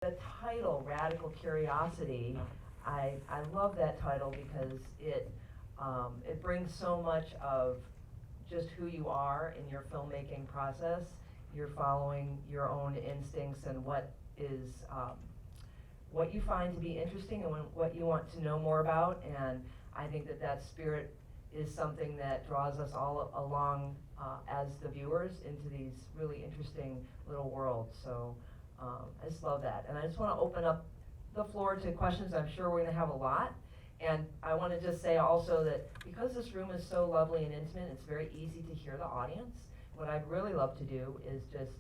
The title, Radical Curiosity, I love that title because it brings so much of just who you are in your filmmaking process. You're following your own instincts and what you find to be interesting and what you want to know more about. And I think that spirit is something that draws us all along as the viewers into these really interesting little worlds. So I just love that. And I just want to open up the floor to questions. I'm sure we're going to have a lot. And I want to just say also that because this room is so lovely and intimate, it's very easy to hear the audience. What I'd really love to do is just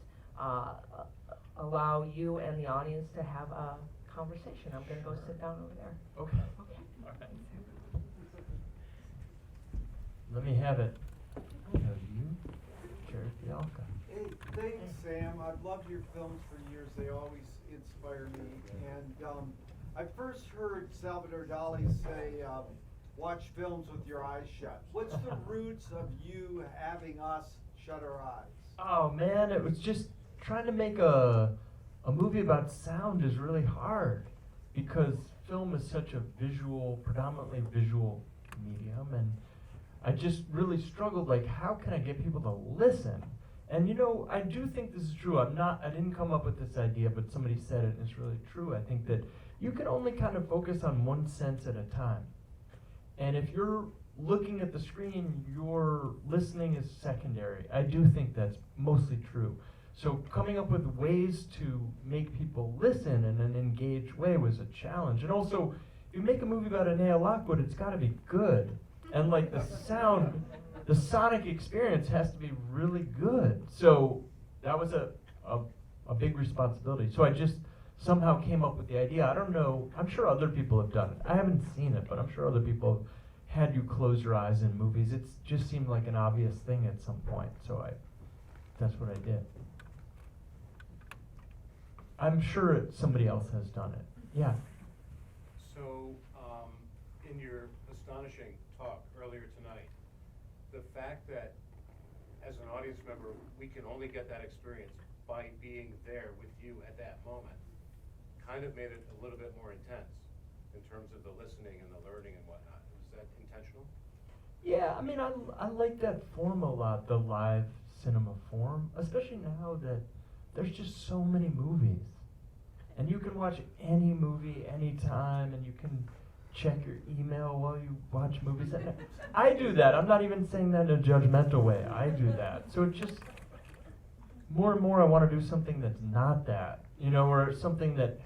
allow you and the audience to have a conversation. I'm going to go sit down over there. Okay. All right. Let me have it. I have you, Jared Bialka. Hey, thanks, Sam. I've loved your films for years. They always inspire me. And I first heard Salvador Dali say, watch films with your eyes shut. What's the roots of you having us shut our eyes? Oh man, it was just trying to make a movie about sound is really hard because film is such a predominantly visual medium, and I just really struggled, like, how can I get people to listen? And you know, I do think this is true. I didn't come up with this idea, but somebody said it and it's really true. I think that you can only kind of focus on one sense at a time. And if you're looking at the screen, your listening is secondary. I do think that's mostly true. So coming up with ways to make people listen in an engaged way was a challenge. And also, if you make a movie about a nail lockwood, it's got to be good. And like the sound, the sonic experience has to be really good. So that was a big responsibility. So I just somehow came up with the idea. I don't know, I'm sure other people have done it. I haven't seen it, but I'm sure other people have had you close your eyes in movies. It just seemed like an obvious thing at some point. So that's what I did. I'm sure somebody else has done it. Yeah. So, in your astonishing talk earlier tonight, the fact that as an audience member, we can only get that experience by being there with you at that moment, kind of made it a little bit more intense in terms of the listening and the learning and whatnot. Was that intentional? Yeah, I mean, I like that form a lot, the live cinema form, especially now that there's just so many movies. And you can watch any movie anytime, and you can check your email while you watch movies. I do that. I'm not even saying that in a judgmental way. I do that. So it's just more and more I want to do something that's not that, you know, or something that's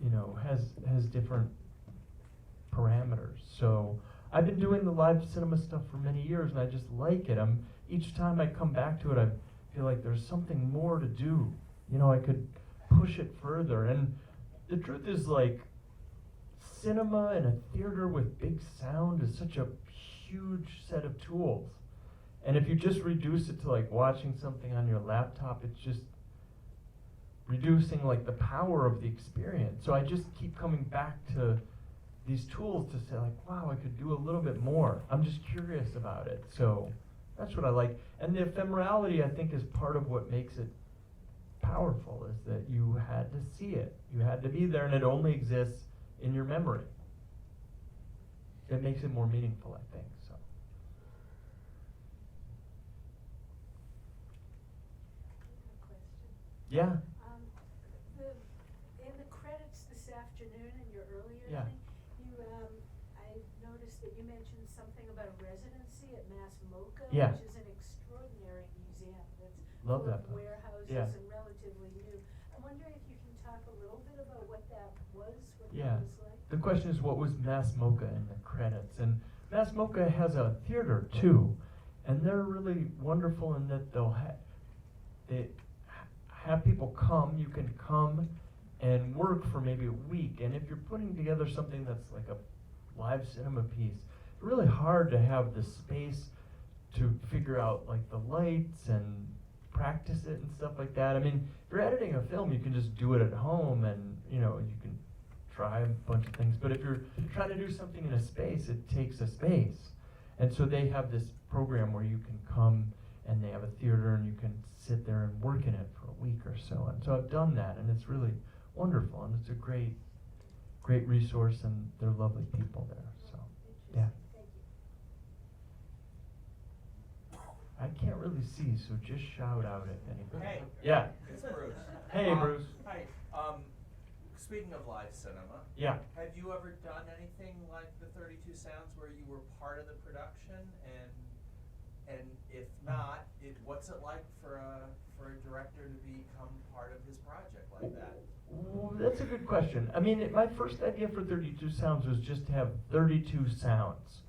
you know, has different parameters. So I've been doing the live cinema stuff for many years, and I just like it. Each time I come back to it, I feel like there's something more to do. You know, I could push it further. And the truth is, like, cinema in a theater with big sound is such a huge set of tools. And if you just reduce it to like watching something on your laptop, it's just reducing like the power of the experience. So I just keep coming back to these tools to say like, wow, I could do a little bit more. I'm just curious about it. So that's what I like. And the ephemerality, I think, is part of what makes it powerful, is that you had to see it. You had to be there, and it only exists in your memory. It makes it more meaningful, I think. So. Yeah. In the credits this afternoon in your earlier Yeah. thing, I noticed that you mentioned something about a residency at Mass MoCA, Yeah. which is an extraordinary museum that's Love full that of place. warehouses Yeah. and relatively new. I'm wondering if you can talk a little bit about what that was, what Yeah. that was like. The question is, what was Mass MoCA in the credits? And Mass MoCA has a theater too, and they're really wonderful in that they have people come. You can come and work for maybe a week, and if you're putting together something that's like a live cinema piece, it's really hard to have the space to figure out like the lights and practice it and stuff like that. I mean, if you're editing a film, you can just do it at home, and you know, you can try a bunch of things. But if you're trying to do something in a space, it takes a space. And so they have this program where you can come and they have a theater, and you can sit there and work in it for a week or so. And so I've done that, and it's really wonderful, and it's a great resource, and they're lovely people there. So, yeah. Thank you. I can't really see, so just shout out at anybody. Hey. Yeah. It's Bruce. Hey, Bruce. Hi. Speaking of live cinema, Yeah. have you ever done anything like the 32 Sounds where you were part of the production? And if not, what's it like for a director to become part of his project like that? Ooh, that's a good question. I mean, my first idea for 32 Sounds was just to have 32 sounds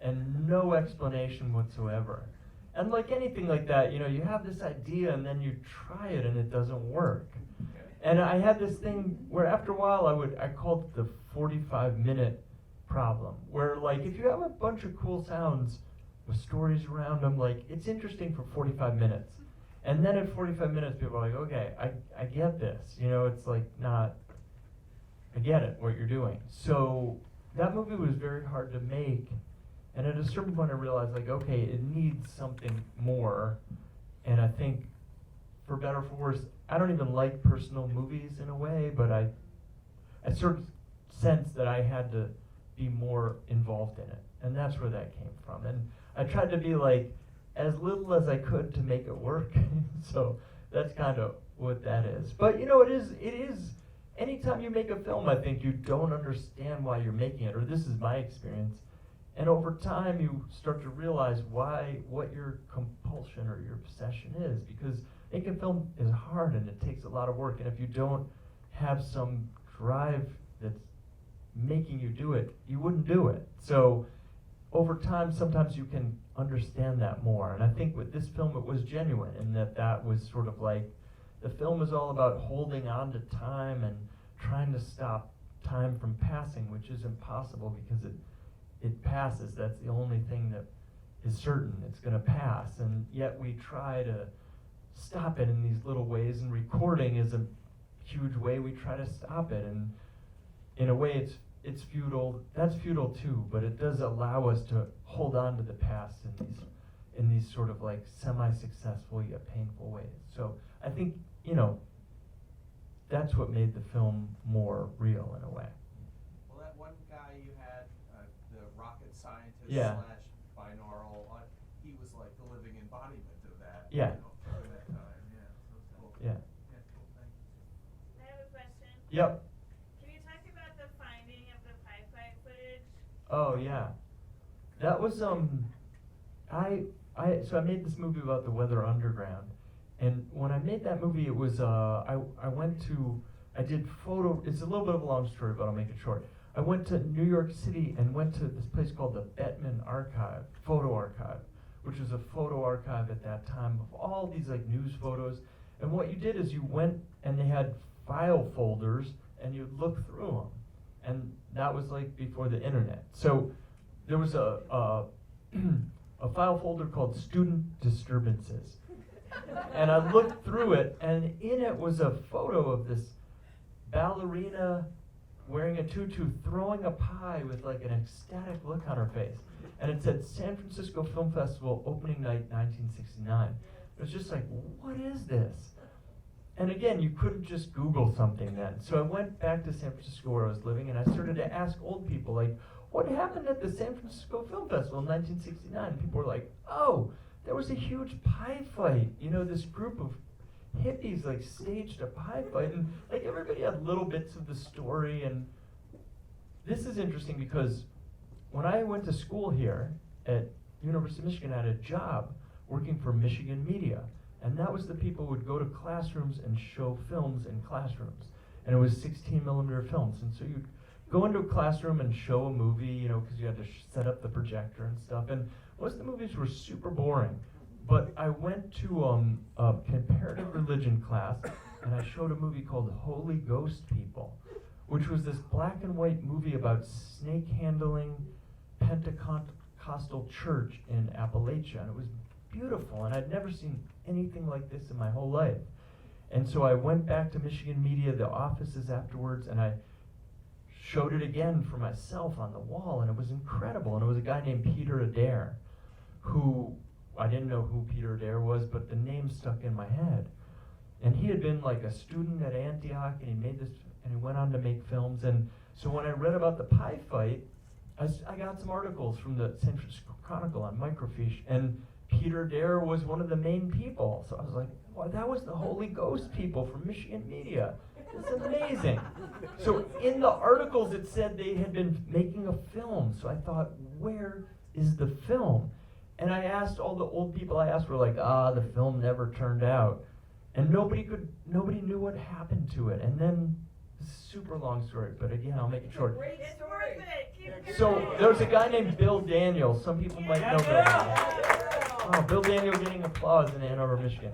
and no explanation whatsoever. And like anything like that, you know, you have this idea and then you try it and it doesn't work. And I had this thing where after a while I called it the 45-minute problem, where like if you have a bunch of cool sounds with stories around them, like it's interesting for 45 minutes. And then at 45 minutes people are like, okay, I get this. You know, it's like not, I get it, what you're doing. So that movie was very hard to make. And at a certain point I realized like, okay, it needs something more. And I think for better or for worse, I don't even like personal movies in a way, but I sort of sensed that I had to be more involved in it. And that's where that came from. And I tried to be like as little as I could to make it work. So that's kind of what that is. But you know, it is anytime you make a film, I think you don't understand why you're making it, or this is my experience. And over time you start to realize what your compulsion or your obsession is, because making film is hard and it takes a lot of work, and if you don't have some drive that's making you do it, you wouldn't do it. So over time, sometimes you can understand that more, and I think with this film it was genuine in that was sort of like, the film is all about holding on to time and trying to stop time from passing, which is impossible because it passes. That's the only thing that is certain. It's going to pass, and yet we try to stop it in these little ways, and recording is a huge way we try to stop it, and in a way it's futile. That's futile too, but it does allow us to hold on to the past in these sort of like semi-successful yet painful ways. So I think, you know, that's what made the film more real in a way. Well, that one guy you had, the rocket scientist Yeah. / binaural, he was like the living embodiment of that. Yeah. You know, for that time, yeah. So it's cool. Yeah. Yeah, cool, thank you. I have a question. Yep. Can you talk about the finding of the pipeline footage? Oh yeah, that was so I made this movie about the Weather Underground, and when I made that movie, it was I did photo. It's a little bit of a long story, but I'll make it short. I went to New York City and went to this place called the Bettman Archive, Photo Archive, which was a photo archive at that time of all these like news photos. And what you did is you went and they had file folders and you'd look through them. And that was like before the internet. So there was a file folder called Student Disturbances. And I looked through it, and in it was a photo of this ballerina wearing a tutu throwing a pie with like an ecstatic look on her face. And it said San Francisco Film Festival opening night 1969. It was just like, what is this? And again, you couldn't just Google something then. So I went back to San Francisco where I was living, and I started to ask old people, like, what happened at the San Francisco Film Festival in 1969? And people were like, oh, there was a huge pie fight. You know, this group of hippies like staged a pie fight, and like everybody had little bits of the story. And this is interesting because when I went to school here at University of Michigan, I had a job working for Michigan Media. And that was the people who would go to classrooms and show films in classrooms. And it was 16mm films. And so you'd go into a classroom and show a movie, you know, because you had to set up the projector and stuff. And most of the movies were super boring. But I went to a comparative religion class, and I showed a movie called Holy Ghost People, which was this black and white movie about snake handling Pentecostal church in Appalachia. And it was beautiful, and I'd never seen anything like this in my whole life. And so I went back to Michigan Media, the offices afterwards, and I showed it again for myself on the wall, and it was incredible. And it was a guy named Peter Adair who I didn't know who Peter Dare was, but the name stuck in my head. And he had been like a student at Antioch, and he made this, and he went on to make films. And so when I read about the pie fight, I got some articles from the San Francisco Chronicle on microfiche, and Peter Dare was one of the main people. So I was like, wow, that was the Holy Ghost people from Michigan Media. It's amazing. So in the articles it said they had been making a film. So I thought, where is the film? And I asked all the old people I asked were like, the film never turned out. And nobody knew what happened to it. And then, super long story, but again, I'll make it short. It's worth it, keep doing So it. there was a guy named Bill Daniels. Some people might know Bill. Oh, Bill Daniel getting applause in Ann Arbor, Michigan.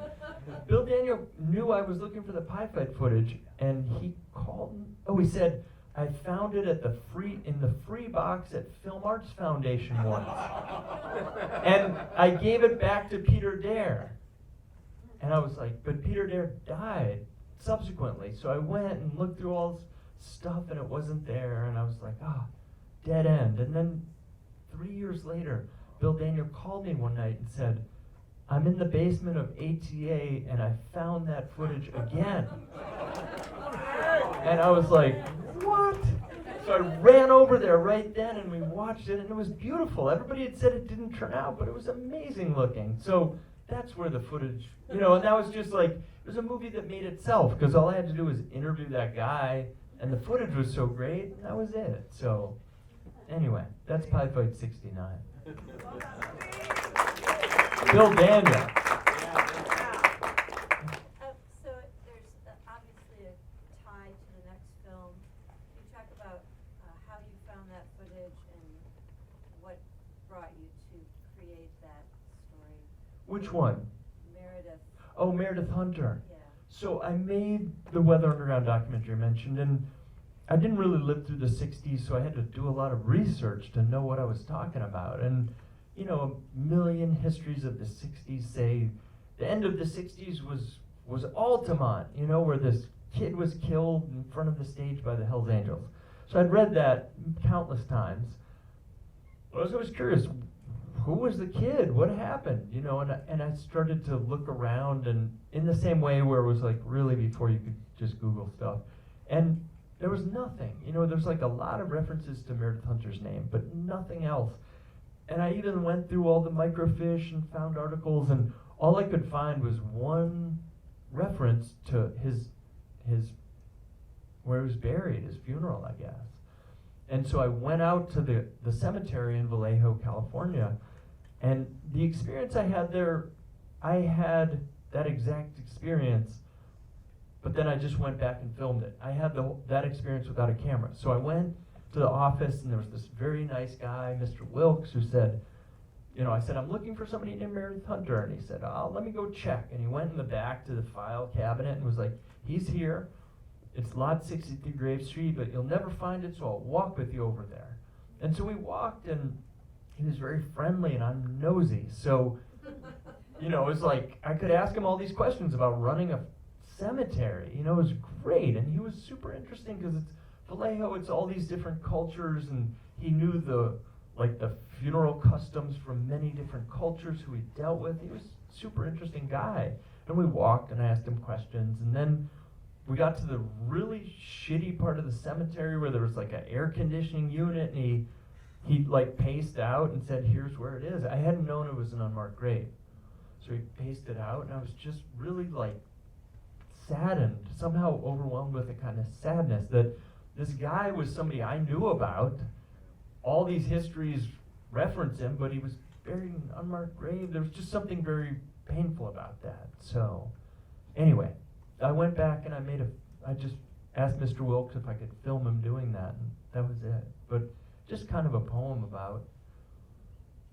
Bill Daniel knew I was looking for the pie fight footage, and he called. He said, I found it in the free box at Film Arts Foundation once, and I gave it back to Peter Dare. And I was like, but Peter Dare died subsequently. So I went and looked through all this stuff, and it wasn't there. And I was like, dead end. And then 3 years later, Bill Daniel called me one night and said, I'm in the basement of ATA, and I found that footage again. And I was like, what? So I ran over there right then, and we watched it, and it was beautiful. Everybody had said it didn't turn out, but it was amazing looking. So that's where the footage, and that was just like, it was a movie that made itself, because all I had to do was interview that guy, and the footage was so great, and that was it. So, anyway, that's Pie Fight 69. Bill Daniel. So there's obviously a tie to the next film. Can you talk about how you found that footage and what brought you to create that story? Which one? Meredith. Oh, Meredith Hunter. Yeah. So I made the Weather Underground documentary I mentioned, and I didn't really live through the 60s, so I had to do a lot of research to know what I was talking about. And, a million histories of the 60s say the end of the 60s was Altamont, where this kid was killed in front of the stage by the Hells Angels. So I'd read that countless times. But I was always curious, who was the kid? What happened? And I started to look around, and in the same way where it was like really before you could just Google stuff. And there was nothing. There's like a lot of references to Meredith Hunter's name, but nothing else. And I even went through all the microfiche and found articles, and all I could find was one reference to his where he was buried, his funeral, I guess. And so I went out to the cemetery in Vallejo, California, and the experience I had there, I had that exact experience, but then I just went back and filmed it. I had that experience without a camera. So I went to the office, and there was this very nice guy, Mr. Wilkes, who said, I said, I'm looking for somebody named Meredith Hunter. And he said, let me go check. And he went in the back to the file cabinet and was like, he's here. It's lot 63 Grave Street, but you'll never find it, so I'll walk with you over there. And so we walked, and he was very friendly, and I'm nosy. So, it was like, I could ask him all these questions about running a cemetery. It was great. And he was super interesting because it's Vallejo, it's all these different cultures, and he knew the funeral customs from many different cultures who he dealt with. He was a super interesting guy. And we walked, and I asked him questions, and then we got to the really shitty part of the cemetery where there was like an air conditioning unit, and he paced out and said, here's where it is. I hadn't known it was an unmarked grave. So he paced it out, and I was just really saddened, somehow overwhelmed with a kind of sadness that this guy was somebody I knew about. All these histories reference him, but he was buried in an unmarked grave. There was just something very painful about that. So, anyway, I went back and I just asked Mr. Wilkes if I could film him doing that, and that was it. But just kind of a poem about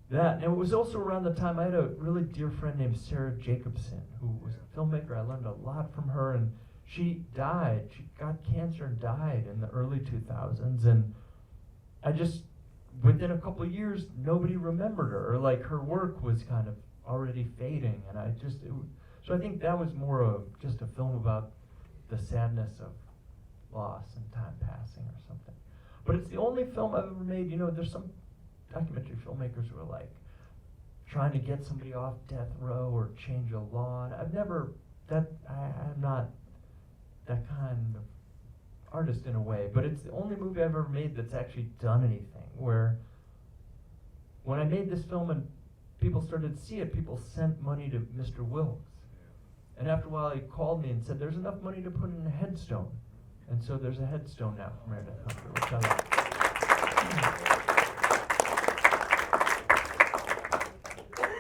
that. And it was also around the time I had a really dear friend named Sarah Jacobson, who was a filmmaker. I learned a lot from her, and she died. She got cancer and died in the early 2000s, and I just, within a couple of years, nobody remembered her, or her work was kind of already fading, and so I think that was more of just a film about the sadness of loss and time passing or something. But it's the only film I've ever made. There's some documentary filmmakers who are like, trying to get somebody off death row or change a law. And I'm not that kind of artist in a way, but it's the only movie I've ever made that's actually done anything, where when I made this film and people started to see it, people sent money to Mr. Wilkes. And after a while he called me and said, there's enough money to put in a headstone. And so there's a headstone now for Meredith Hunter, which I like.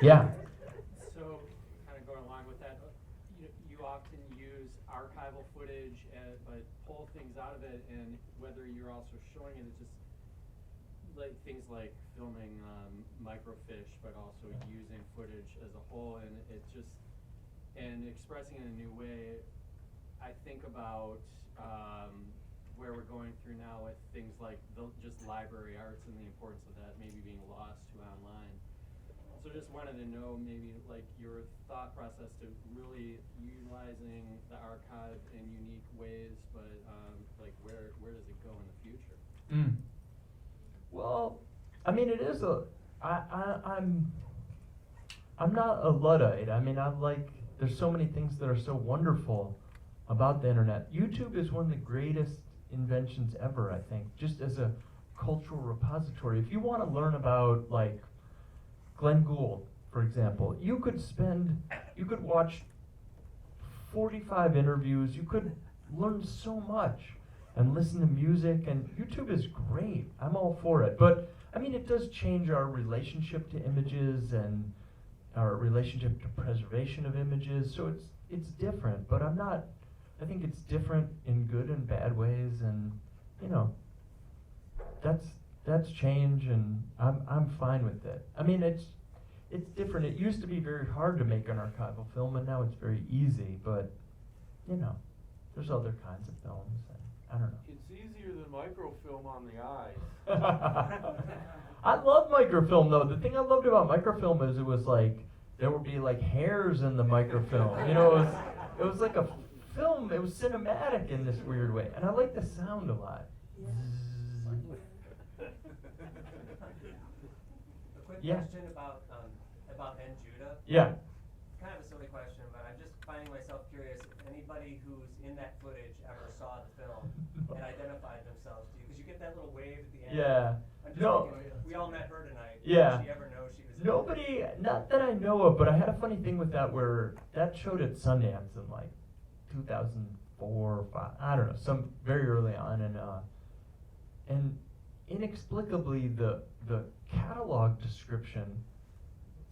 Yeah. So, kind of going along with that, you often use archival footage, but pull things out of it, and whether you're also showing it, it's just like things like filming microfiche, but also using footage as a whole, and it's just, and expressing it in a new way. I think about where we're going through now with things like just library arts and the importance of that maybe being lost to online. So just wanted to know maybe like your thought process to really utilizing the archive in unique ways, but like where does it go in the future? Well, I mean, it is I'm not a Luddite. I mean, there's so many things that are so wonderful about the internet. YouTube is one of the greatest inventions ever, I think, just as a cultural repository. If you want to learn about, like, Glenn Gould, for example, you could watch 45 interviews, you could learn so much and listen to music, and YouTube is great. I'm all for it. But, I mean, it does change our relationship to images and our relationship to preservation of images, so it's different, but I think it's different in good and bad ways, and, you know, that's change, and I'm fine with it. I mean, it's different. It used to be very hard to make an archival film, and now it's very easy, but, you know, there's other kinds of films, and I don't know. It's easier than microfilm on the eyes. I love microfilm, though. The thing I loved about microfilm is it was like, there would be like hairs in the microfilm. You know, it was like a film. It was cinematic in this weird way, and I like the sound a lot. A quick Yeah. question about N. Judah. Yeah. Kind of a silly question, but I'm just finding myself curious if anybody who's in that footage ever saw the film and identified themselves to you, because you get that little wave at the end. Yeah. I'm just No. thinking, we all met her tonight. Yeah. Did she ever know she was in Nobody, not that I know of, but I had a funny thing with that where that showed at Sundance in like 2004 or 5, I don't know, some very early on, and inexplicably the catalog description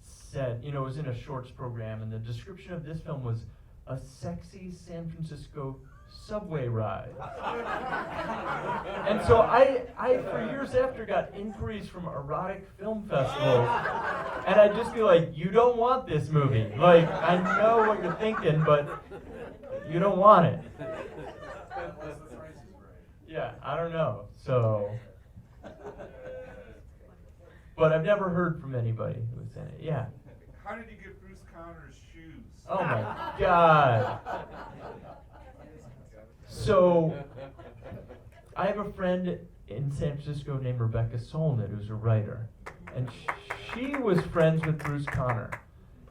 said, you know, it was in a shorts program, and the description of this film was a sexy San Francisco subway ride. And so I for years after got inquiries from erotic film festivals, and I'd just be like, you don't want this movie. Like, I know what you're thinking, but you don't want it. Yeah, I don't know. So, but I've never heard from anybody who was in it. Yeah. How did you get Bruce Conner's shoes? Oh my God. So, I have a friend in San Francisco named Rebecca Solnit, who's a writer, and she was friends with Bruce Conner.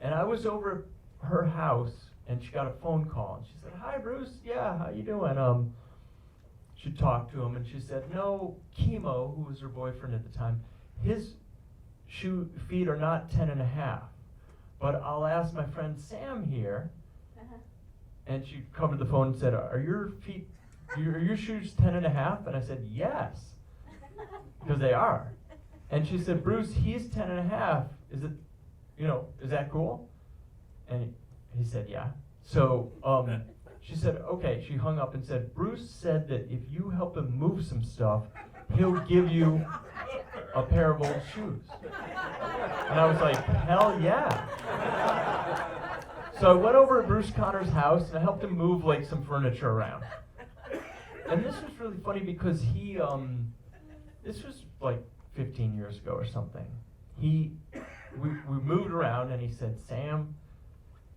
And I was over at her house, and she got a phone call, and she said, "Hi, Bruce. Yeah, how you doing?" She talked to him, and she said, "No, Chemo, who was her boyfriend at the time, his feet are not 10.5, but I'll ask my friend Sam here." And she covered the phone and said, "Are your shoes 10.5?" And I said, "Yes," because they are. And she said, "Bruce, he's 10.5. Is it, is that cool?" And he said, "Yeah." So she said, "Okay." She hung up and said, "Bruce said that if you help him move some stuff, he'll give you a pair of old shoes." And I was like, "Hell yeah." So I went over to Bruce Conner's house and I helped him move like some furniture around. And this was really funny because this was like 15 years ago or something. We moved around and he said, "Sam,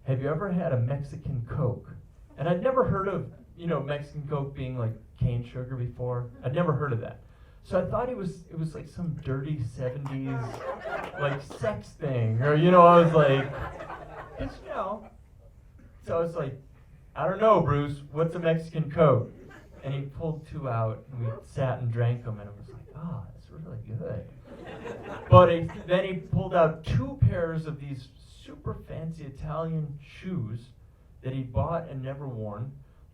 have you ever had a Mexican Coke?" And I'd never heard of, Mexican Coke being like cane sugar before. I'd never heard of that. So I thought it was like some dirty 70s, like sex thing, or I was like, it's, So I was like, I don't know, Bruce, what's a Mexican coat? And he pulled 2 out, and we sat and drank them, and it was like, oh, it's really good. But then he pulled out 2 pairs of these super fancy Italian shoes that he bought and never worn,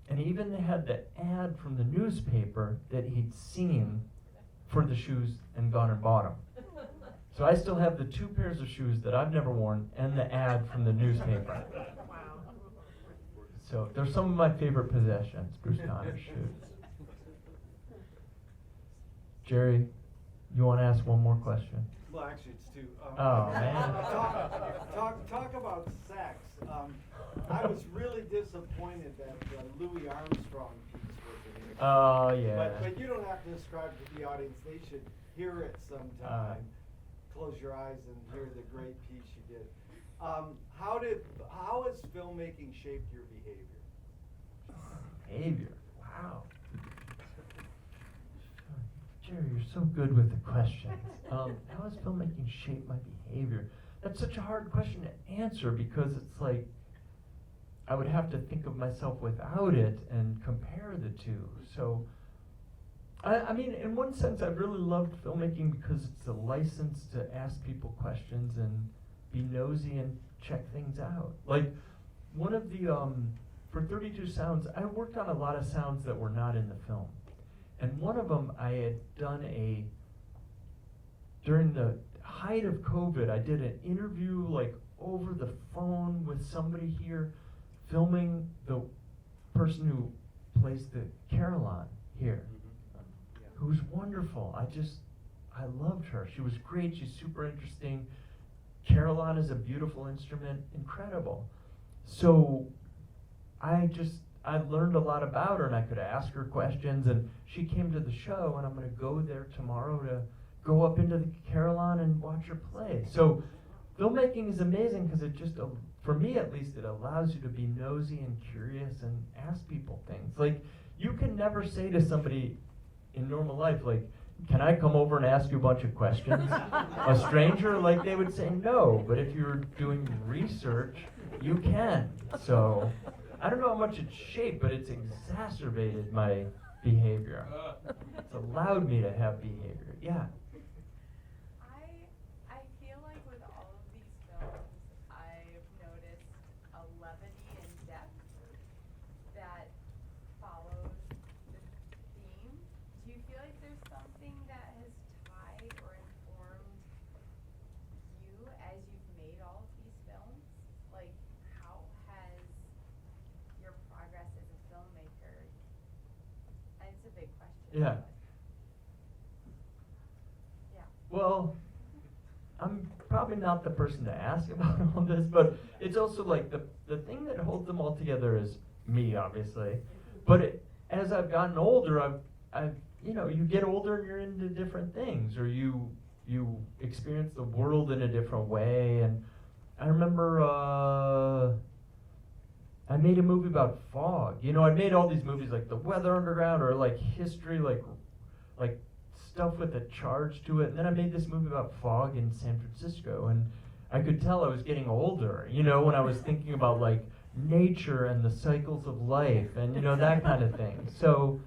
and he even had the ad from the newspaper that he'd seen for the shoes and gone and bought them. So I still have the 2 pairs of shoes that I've never worn and the ad from the newspaper. So they're some of my favorite possessions, Bruce Conner's shoes. Jerry, you want to ask one more question? Well, actually, it's 2. Oh, man. Talk about sex. I was really disappointed that Louis Armstrong piece was in it. Oh, yeah. But you don't have to describe to the audience. They should hear it sometime. Close your eyes and hear the great piece you did. How has filmmaking shaped your behavior? Behavior? Wow. Jerry, you're so good with the questions. How has filmmaking shaped my behavior? That's such a hard question to answer because it's like I would have to think of myself without it and compare the two. So, I mean, in one sense, I've really loved filmmaking because it's a license to ask people questions and be nosy and check things out. Like, one of the, for 32 Sounds, I worked on a lot of sounds that were not in the film. And one of them I had done during the height of COVID, I did an interview like over the phone with somebody here filming the person who plays the Caroline here, who's wonderful. I loved her. She was great. She's super interesting. Caroline is a beautiful instrument, incredible. So I learned a lot about her, and I could ask her questions, and she came to the show, and I'm going to go there tomorrow to go up into the Caroline and watch her play. So filmmaking is amazing because it just, for me at least, it allows you to be nosy and curious and ask people things. Like, you can never say to somebody in normal life, like, can I come over and ask you a bunch of questions? A stranger, like, they would say no, but if you're doing research, you can. So I don't know how much it's shaped, but it's exacerbated my behavior. It's allowed me to have behavior. Yeah. I feel like with all of these films, I've noticed a levity and depth that follows the theme. Do you feel like there's something that has tied or informed you as you've made all of these films? Like, how has your progress as a filmmaker? And it's a big question. Yeah. but- Yeah. Well, I'm probably not the person to ask about all this, but it's also like the thing that holds them all together is me, obviously. But as I've gotten older, I've you get older and you're into different things, or you experience the world in a different way. And I remember I made a movie about fog. I made all these movies like The Weather Underground or like history, like stuff with a charge to it. And then I made this movie about fog in San Francisco, and I could tell I was getting older, when I was thinking about like nature and the cycles of life and that kind of thing. So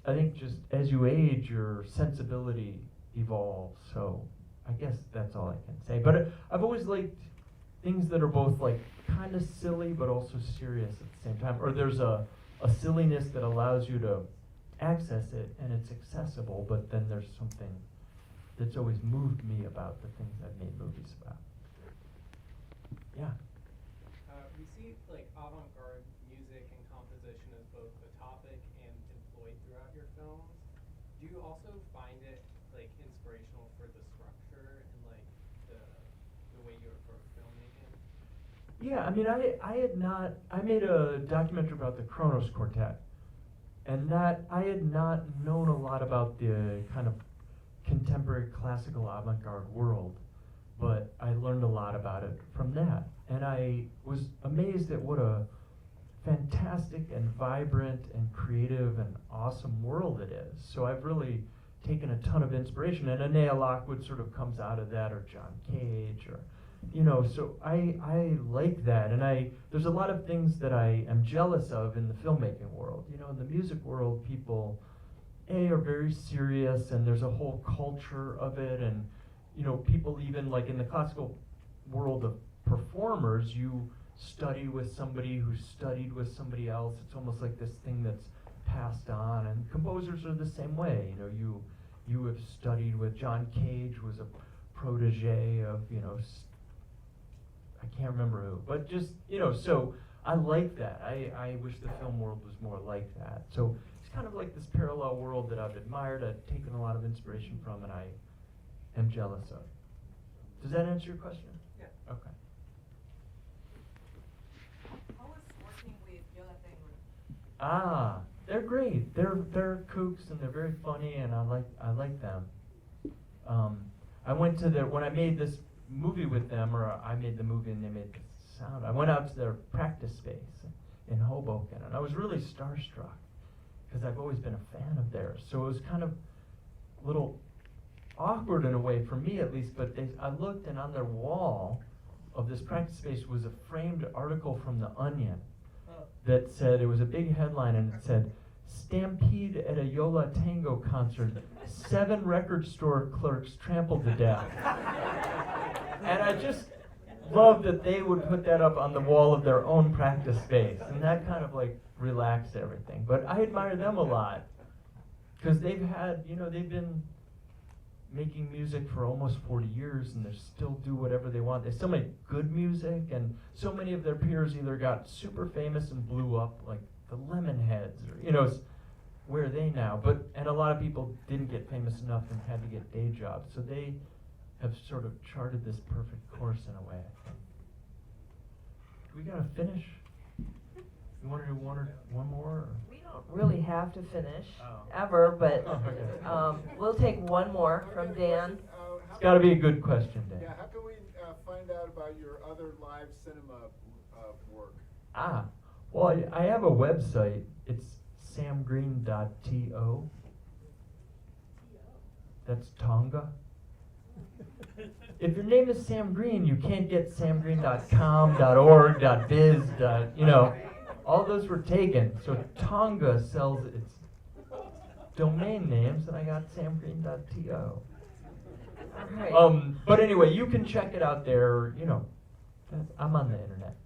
I think just as you age, your sensibility evolves. So I guess that's all I can say. But I've always liked things that are both like kind of silly but also serious at the same time. Or there's a silliness that allows you to access it and it's accessible, but then there's something that's always moved me about the things I've made movies about. Yeah. We see like avant-garde music and composition as both a topic and employed throughout your films. Do you also find it like inspirational for the structure and like the way you approach filmmaking? Yeah, I mean, I made a documentary about the Kronos Quartet, and that I had not known a lot about the kind of contemporary classical avant-garde world, but I learned a lot about it from that. And I was amazed at what a fantastic and vibrant and creative and awesome world it is. So I've really taken a ton of inspiration, and Anea Lockwood sort of comes out of that, or John Cage, or, you know, so I like that, and there's a lot of things that I am jealous of in the filmmaking world. You know, in the music world, people, are very serious, and there's a whole culture of it, and, you know, people even, like in the classical world of performers, you study with somebody who studied with somebody else. It's almost like this thing that's passed on, and composers are the same way. You know, you have studied with John Cage, was a protege of, you know, I can't remember who, but just, you know, so I like that. I wish the film world was more like that. So it's kind of like this parallel world that I've admired, I've taken a lot of inspiration from, and I am jealous of. Does that answer your question? Yeah. Okay. How was working with Yoga Penguin? Ah, they're great. They're kooks, and they're very funny, and I like them. I went to when I made this movie with them, or I made the movie and they made the sound. I went out to their practice space in Hoboken, and I was really starstruck because I've always been a fan of theirs. So it was kind of a little awkward in a way for me, at least. But I looked, and on their wall of this practice space was a framed article from The Onion that said, it was a big headline, and it said, "Stampede at a Yola Tango concert, 7 record store clerks trampled to death." And I just love that they would put that up on the wall of their own practice space, and that kind of like relaxed everything. But I admire them a lot, because they've been making music for almost 40 years, and they still do whatever they want. They still make good music, and so many of their peers either got super famous and blew up, like the Lemonheads, or, you know, where are they now? And a lot of people didn't get famous enough and had to get day jobs, so they have sort of charted this perfect course in a way, I think. Do we gotta finish? You want to do one more? Or? We don't really have to finish, Oh. ever, but Okay. we'll take one more from Dan. It's gotta be a good question, Dan. Yeah, how can we find out about your other live cinema work? Well, I have a website. It's samgreen.to. That's Tonga. If your name is Sam Green, you can't get samgreen.com, .org, .biz, you know. All those were taken. So Tonga sells its domain names, and I got samgreen.to. All right. But anyway, you can check it out there. You know, I'm on the internet.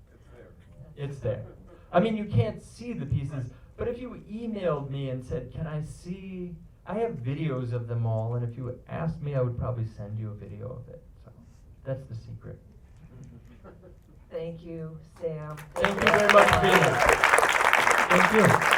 It's there. I mean, you can't see the pieces, but if you emailed me and said, "Can I see?" I have videos of them all, and if you asked me, I would probably send you a video of it. So that's the secret. Thank you, Sam. Thank you very much for being here. Thank you.